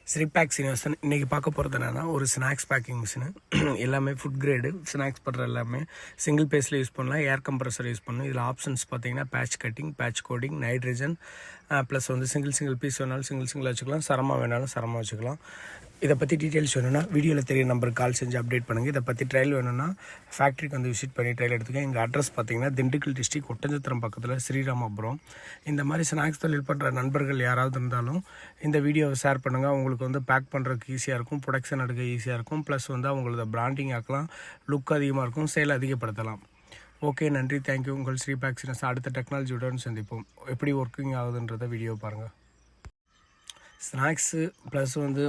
ஸ்ரீபேக் சீனிவாசன் இன்றைக்கி பார்க்க போகிறது என்னென்னா ஒரு ஸ்நாக்ஸ் பேக்கிங் மிஷினு. எல்லாமே ஃபுட் கிரேடு ஸ்நாக்ஸ் பண்ணுற எல்லாமே சிங்கிள் பேஸில் யூஸ் பண்ணலாம், ஏர் கம்ப்ரஸர் யூஸ் பண்ணணும். இதில் ஆப்ஷன்ஸ் பார்த்தீங்கன்னா patch cutting, patch coating, nitrogen, plus வந்து சிங்கிள் பீஸ் வேணாலும் சிங்கிள் வச்சுக்கலாம், சரமாக வேணாலும் சரமாக வச்சுக்கலாம். இதை பற்றி டீட்டெயில்ஸ் வேணும்னா வீடியோவில் தெரிய நம்பருக்கு கால் செஞ்சு அப்டேட் பண்ணுங்கள். இதை பற்றி ட்ரையல் வேணும்னா ஃபேக்ட்ரிக்கு வந்து விசிட் பண்ணி ட்ரையல் எடுத்துக்கேன். எங்கள் அட்ரஸ் பார்த்தீங்கன்னா திண்டுக்கல் டிஸ்ட்ரிக்ட் ஒட்டஞ்சத்திரம் பக்கத்தில் ஸ்ரீராமபுரம். இந்த மாதிரி ஸ்நாக்ஸ் தொழில் பண்ணுற நண்பர்கள் யாராவது இருந்தாலும் இந்த வீடியோவை ஷேர் பண்ணுங்கள். அவங்களுக்கு வந்து பேக் பண்ணுறதுக்கு ஈஸியாக இருக்கும், ப்ரொடக்ஷன் எடுக்க ஈஸியாக இருக்கும், ப்ளஸ் வந்து அவங்களோட பிராண்டிங் ஆக்கலாம், லுக் அதிகமாக இருக்கும், சேல் அதிகப்படுத்தலாம். ஓகே, நன்றி, தேங்க்யூ. உங்கள் ஸ்ரீபேக் சீனிவாசன். அடுத்த டெக்னாலஜியுடன் சந்திப்போம். எப்படி ஒர்க்கிங் ஆகுதுன்றதை வீடியோ பாருங்கள். ஸ்நாக்ஸு ப்ளஸ் வந்து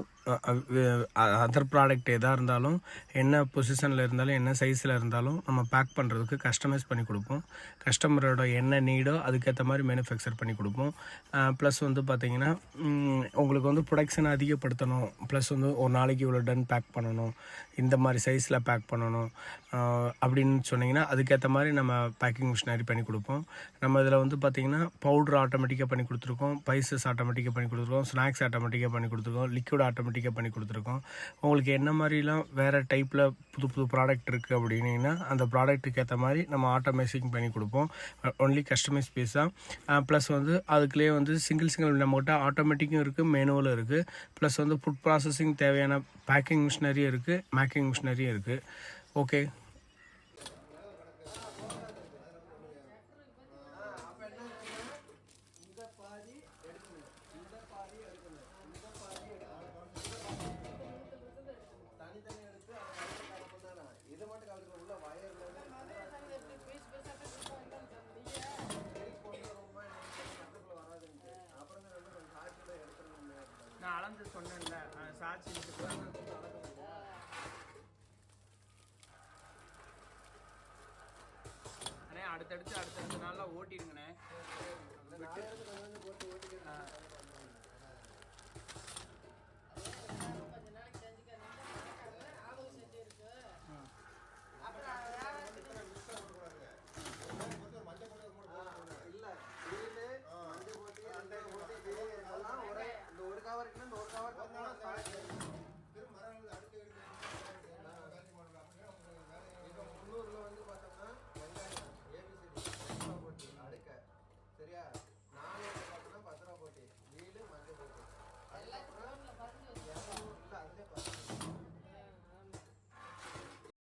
அதர் ப்ராடக்ட் எதாக இருந்தாலும், என்ன பொசிஷனில் இருந்தாலும், என்ன சைஸில் இருந்தாலும் நம்ம பேக் பண்ணுறதுக்கு கஸ்டமைஸ் பண்ணி கொடுப்போம். கஸ்டமரோட என்ன நீடோ அதுக்கேற்ற மாதிரி மேனுஃபேக்சர் பண்ணி கொடுப்போம். ப்ளஸ் வந்து பார்த்திங்கன்னா உங்களுக்கு வந்து ப்ரொடக்ஷனை அதிகப்படுத்தணும், ப்ளஸ் வந்து ஒரு நாளைக்கு இவ்வளோ டன் பேக் பண்ணணும், இந்த மாதிரி சைஸில் பேக் பண்ணணும் அப்படின்னு சொன்னிங்கன்னா அதுக்கேற்ற மாதிரி நம்ம பேக்கிங் மிஷினரி பண்ணி கொடுப்போம். நம்ம இதில் வந்து பார்த்திங்கன்னா பவுட்ரு ஆட்டோமேட்டிக்காக பண்ணி கொடுத்துருக்கோம், பைசஸ் ஆட்டோமேட்டிக்காக பண்ணி கொடுத்துருக்கோம், ஸ்நாக்ஸ் ஆட்டோமேட்டிக்காக பண்ணி கொடுத்துருக்கோம், லிக்விட் ஆட்டோமேட்டிக்காக பண்ணி கொடுத்துருக்கோம். உங்களுக்கு என்ன மாதிரிலாம் வேறு டைப்பில் புது ப்ராடக்ட் இருக்குது அப்படின்னீங்கன்னா அந்த ப்ராடக்ட்டுக்கு ஏற்ற மாதிரி நம்ம ஆட்டோமேஷன் பண்ணி கொடுப்போம். ஒன்லி கஸ்டமைஸ் பீஸாக. ப்ளஸ் வந்து அதுக்குள்ளேயே வந்து சிங்கிள் நம்மகிட்ட ஆட்டோமேட்டிக்கும் இருக்குது, மேனுவலும் இருக்குது. ப்ளஸ் வந்து ஃபுட் ப்ராசஸிங் தேவையான பேக்கிங் மிஷினரியும் இருக்குது, மேக்கிங் மிஷினரியும் இருக்குது. ஓகே, நான் அளந்து சொன்னேன்ல, சாட்சி அண்ணே அடுத்தடுத்து நாளில் ஓட்டிருங்கண்ணே. விட்டு